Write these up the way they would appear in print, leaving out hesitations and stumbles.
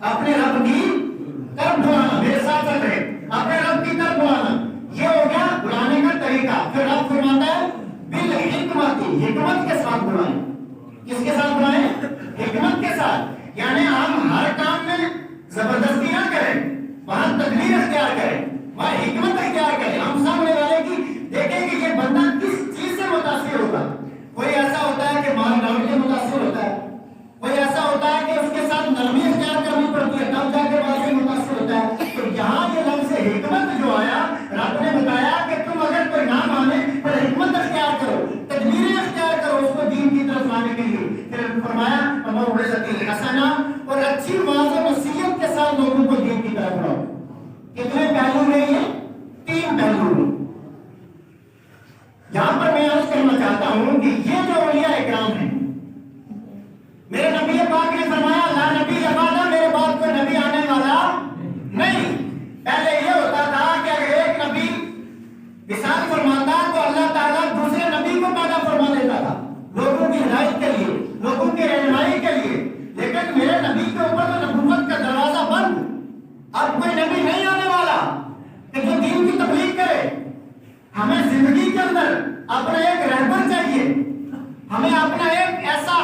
اپنے رب کی طرف بلانا، میرے ساتھ چل رہے، اپنے رب کی طرف بلانا، یہ ہو گیا بلانے کا طریقہ۔ پھر رب فرماتا ہے بالحکمت، حکمت کے ساتھ بلائیں۔ کس کے ساتھ بلائیں؟ حکمت کے ساتھ، یعنی ہم ہر کام میں زبردستی نہ کریں، وہاں تدبیر اختیار کریں، وہاں حکمت اختیار کریں۔ ہم سامنے والے کی دیکھیں کہ یہ بندہ کس چیز سے متاثر ہوگا۔ کوئی ایسا ہوتا ہے کہ مال ڈال کے متاثر ہوتا ہے، کوئی ایسا ہوتا ہے کہ اس کے ساتھ نرمی اختیار کرنی پڑتی ہے تب جا کے بعد سے متاثر ہوتا ہے۔ تو یہاں یہ لفظ حکمت جو آیا، رب نے بتایا کہ تم اگر کوئی نہ مانے تو حکمت اختیار کرو، تدبیریں اختیار کرو اس کو دین کی طرف لانے کے لیے۔ پھر فرمایا موعظۃ حسنہ، اور اچھی واضح نصیحت کے ساتھ لوگوں کو دین کی طرف لاؤ۔ کتنے پہلو میں یہ؟ 3 پہلو میں۔ یہاں پر میں عرض کرنا چاہتا ہوں کہ یہ جو اولیاء اکرام ہیں، میرے نبی پاک نے فرمایا لا نبی بعد، میرے بعد کوئی نبی آنے والا نہیں۔ پہلے یہ ہوتا تھا کہ اگر ایک نبی وصال فرماتا تو اللہ تعالیٰ دوسرے نبی کو پیدا فرما دیتا تھا لوگوں کی ہدایت کے لیے، لوگوں کی رہنمائی کے لیے۔ لیکن میرے نبی کے اوپر تو نبوت کا دروازہ بند، اب کوئی نبی نہیں آنے والا کہ جو دین کی تبلیغ کرے۔ ہمیں زندگی کے اندر اپنا ایک رہبر چاہیے، ہمیں اپنا ایک ایسا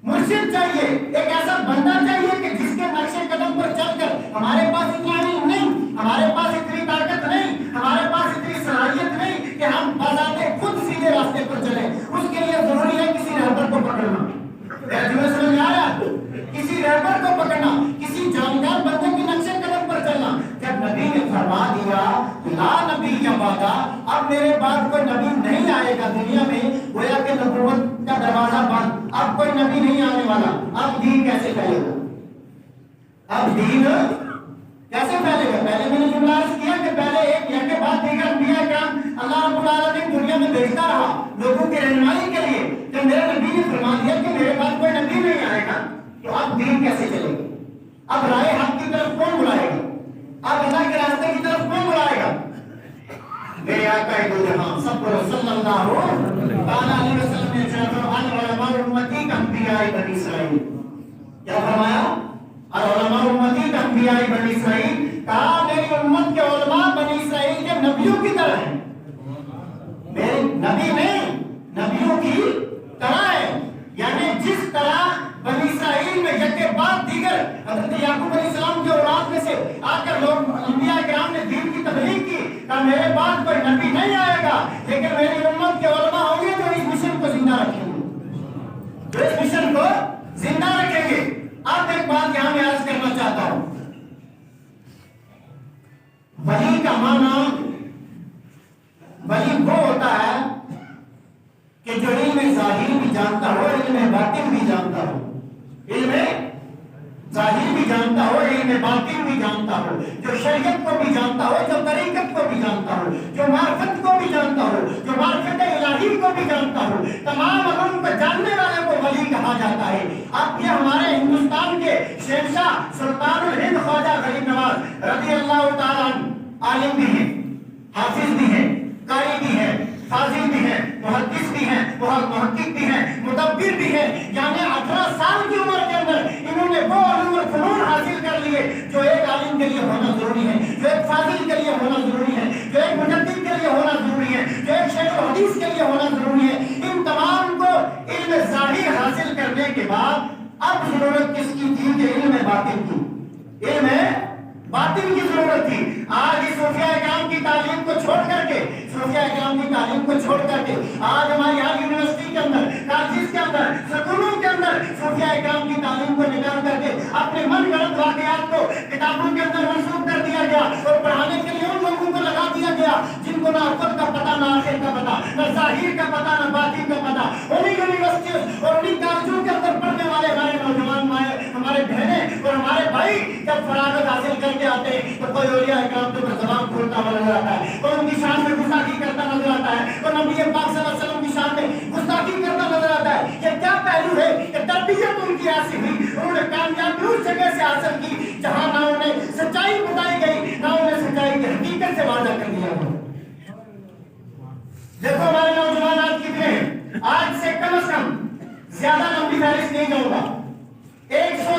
مرشد چاہیے، ایک ایسا بندہ چاہیے کہ جس کے نقش قدم پر چل کر، ہمارے پاس اتنا علم نہیں، ہمارے پاس اتنی طاقت نہیں، ہمارے پاس اتنی صلاحیت نہیں کہ ہم بذات خود سیدھے راستے پر چلیں۔ اس کے لیے ضروری ہے کسی رہبر کو پکڑنا۔ جملہ سمجھ میں آیا؟ کسی رہبر کو پکڑنا، کسی جانکار بندے کے نقش قدم پر چلنا۔ جب نبی نے فرما دیا لا نبی بعد، اب میرے بعد کوئی نبی نہیں آئے گا دنیا میں، گویا کہ نبوت کا دروازہ بند، اب کوئی نبی نہیں آنے والا۔ اب دین کیسے پھیلے گا؟ اب دین کیسے پھیلے گا؟ پہلے میں نے جملہ عرض کیا کہ پہلے ایک کے بعد دیگر انبیاء کرام اللہ رب العالمین دنیا میں بھیجتا رہا لوگوں کی رہنمائی کے لیے۔ جب میرے نبی نے فرما دیا کہ میرے بعد کوئی نبی نہیں آئے گا تو اب دین کیسے چلے گا؟ اب رائے حق کی طرف کون بلائے گا؟ اب اللہ کے راستے کی طرف کون بلائے گا؟ میرے آقا دو جہاں سب کو صلی اللہ علیہ وسلم نے فرمایا العلماء امتی کانبیاء بنی اسرائیل۔ کیا فرمایا؟ العلماء امتی کانبیاء بنی اسرائیل، کہا میری امت کے علماء بنی اسرائیل کے نبیوں کی طرح ہیں۔ میرے نبی نہیں، نبیوں کی طرح ہے، یعنی جس طرح بنی اسرائیل میں یک کے بعد دیگر حضرت یعقوب علیہ السلام کی اولاد میں سے آ کر لوگ انبیاء کرام نے دین کی تبلیغ کی، کہ میرے بعد کوئی نبی نہیں آئے گا لیکن میری امت کے علماء ہوں گے جو اس مشن کو زندہ رکھیں گے، جو اس مشن کو زندہ رکھیں گے۔ اب ایک بات یہاں میں عرض کرنا چاہتا ہوں، ولی کا معنی ولی وہ ہوتا ہے کہ جو علم ظاہر بھی جانتا ہو، علم باطن بھی جانتا ہو، علم ظاہر بھی جانتا ہو، علم باطن بھی جانتا ہو، جو شریعت کو بھی جانتا ہو، جو طریقت کو بھی جانتا ہو، جو معرفت کو بھی جانتا ہو، جو معرفت الہی کو بھی جانتا ہو، تمام علوم کو جاننے والے کو ولی کہا جاتا ہے۔ اب یہ ہمارے ہندوستان کے شہنشاہ سلطان الہند خواجہ غریب نواز رضی اللہ تعالیٰ عنہ عالم بھی ہیں، حافظ بھی ہیں، قاری بھی ہیں، فاضل بھی ہیں، محدث بھی ہیں، محقق بھی ہیں، مدبر بھی ہیں، یعنی 18 سال کی عمر کے اندر انہوں نے وہ علوم اور فنون حاصل کر لیے جو ایک عالم کے لیے ہونا ضروری ہے، جو ایک فاضل کے لیے ہونا ضروری ہے، جو ایک مجدد کے لیے ہونا ضروری ہے، جو ایک شیخ الحدیث کے لیے ہونا ضروری ہے۔ ان تمام کو علم ظاہر حاصل کرنے کے بعد اب ضرورت کس کی تھی؟ کہ علم باطن کی، علم باطن کی ضرورت تھی۔ آج اس صوفیاء کرام کی تعلیم کو چھوڑ کر کے، صوفیاء کرام کی تعلیم کو چھوڑ کر کے آج ہماری ہر یونیورسٹی کے اندر، کالجز کے اندر، سکولوں کے اندر صوفیاء کرام کی تعلیم کو نکال کر کے اپنے من گھڑت واقعات کو کتابوں کے اندر منسوخ کر دیا گیا اور پڑھانے کے لیے ان لوگوں کو لگا دیا گیا جن کو نہ اول کا پتہ، نہ آخر کا پتہ، نہ ظاہر کا پتہ، نہ باطن کا پتہ۔ انہیں یونیورسٹیوں اور انہیں کالجوں کے اندر پڑھنے والے ہمارے نوجوان مائیں، ہمارے بہنیں اور ہمارے بھائی جب فراغت حاصل کر کے آتے ہیں تو کوئی اولیاء اکرام کے اوپر زبان کھولتا ہوا نظر آتا ہے، کوئی ان کی شان میں گستاخی کرتا نظر آتا ہے، کوئی نبی پاک صلی اللہ علیہ وسلم کی شان میں گستاخی کرتا نظر آتا ہے۔ یہ کیا پہلو ہے کہ تربیت ان کی ایسی ہوئی، انہوں نے کامیابی اس جگہ سے حاصل کی جہاں نہ انہیں سچائی بتائی گئی، نہ انہیں سچائی کی حقیقت سے واضح کر دیا گیا۔ دیکھو ہمارے نوجوان آج کتنے ہیں، آج سے کم از کم زیادہ لمبی فہرست نہیں جاؤں گا، 100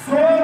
100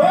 2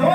2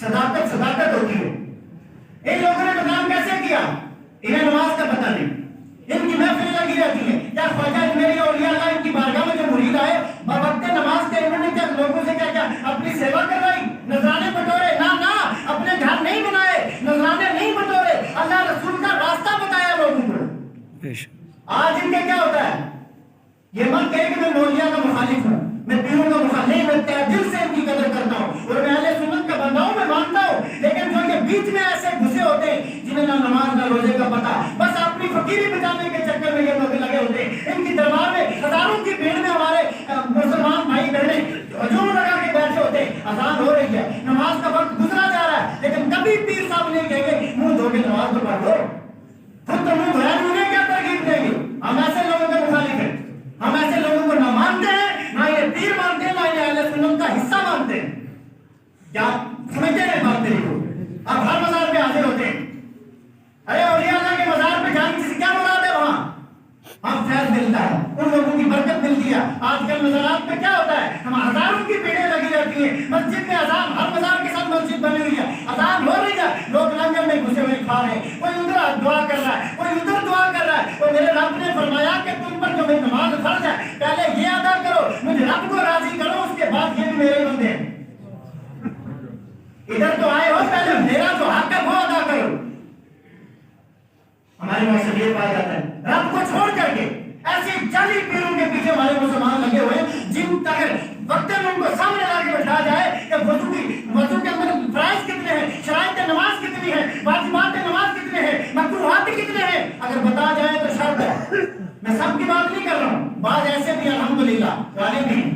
صداقت صداقت ہوتی ہے. ان لوگوں نے بدنام کیسے کیا؟ انہیں نماز کا پتہ نہیں. ان کی محفلیں لگی رہتی ہیں. کیا خواجہ میری اولیاء اللہ ان کی بارگاہ میں جو مرید آئے بوقت نماز کے انہوں نے کیا لوگوں سے کیا اپنی سیوا کروائی؟ نذرانے بٹورے؟ نہ اپنے گھر نہیں بنائے، نذرانے نہیں بٹورے، اللہ رسول کا راستہ بتایا لوگوں کو. آج ان کا کیا ہوتا ہے؟ یہ مت کہے کہ میں مولویوں کا مخالف ہوں، میں پیروں کا مخالف نہیں، میں دل سے ان کی قدر کرتا ہوں اور میں اہل سنت کا بندہ ہوں، میں مانتا ہوں. لیکن جو یہ بیچ میں ایسے گھسے ہوتے ہیں جنہیں نہ نماز نہ روزے کا پتہ، بس اپنی فقیری بچانے کے چکر میں یہ لوگ لگے ہوتے ہیں. ان کی دربار میں ہزاروں کی بھیڑ میں ہمارے مسلمان بھائی بہنیں ہجوم لگا کے بیٹھے ہوتے ہیں. اذان ہو رہی ہے، نماز کا وقت گزرا جا رہا ہے، لیکن کبھی پیر صاحب نہیں کہیں گے منہ دھو کے نماز تو پڑھ لو. خود تو منہ دھویا انہیں کیا ترغیب دیں گے؟ ہم ایسے لوگوں کے مخالف ہیں. ہم ایسے لوگوں کو نہ مانتے ہیں، نہ یہ پیر مانتے ہیں، نہ یہ اہل سنت کا حصہ مانتے ہیں. کیا سمجھتے ہیں بات میری کو؟ اب ہر مزار پہ حاضر ہوتے ہیں. ارے اولیاء اللہ کے مزار پہ جانے سے کیا مراد ہے؟ وہاں ہم فیض ملتا ہے، ان لوگوں کی برکت ملتی ہے. آج کل مزارات پہ کیا ہوتا ہے؟ ہم ہزاروں کی بھیڑیں لگی رہتی ہیں. مسجد میں اذان، ہر مزار کے ساتھ مسجد بنی ہوئی ہے، اذان ہو رہی ہے، لوگ لنگر میں گھسے ہوئے کھا رہے ہیں. کوئی ادھر دعا کر رہا ہے، کوئی ادھر دعا کر رہا ہے. اور میرے رب نے فرمایا کہ تم پر جو میری نماز فرض ہے پہلے یہ ادا کرو، مجھے رب کو راضی کرو، اس کے بعد یہ بھی میرے بندے ہیں. ادھر تو آئے ہو، پہلے میرا جو حق ہے وہ ادا کرو. ہمارے وہاں سے یہ پایا جاتا ہے رب کو چھوڑ کر کے ایسے جعلی پیروں کے پیچھے ہمارے مسلمان لگے ہوئے جن تک وقت میں ان کو سامنے لا کے بٹھا جائے کہ وضو کے اندر فرائض کتنے ہیں، شرائط نماز کتنی ہے، واجبات نماز کتنے ہیں، مکروہات کتنے ہیں، اگر بتا جائے تو شرط ہے. میں سب کی بات نہیں کر رہا ہوں، بعض ایسے بھی الحمدللہ غالب ہیں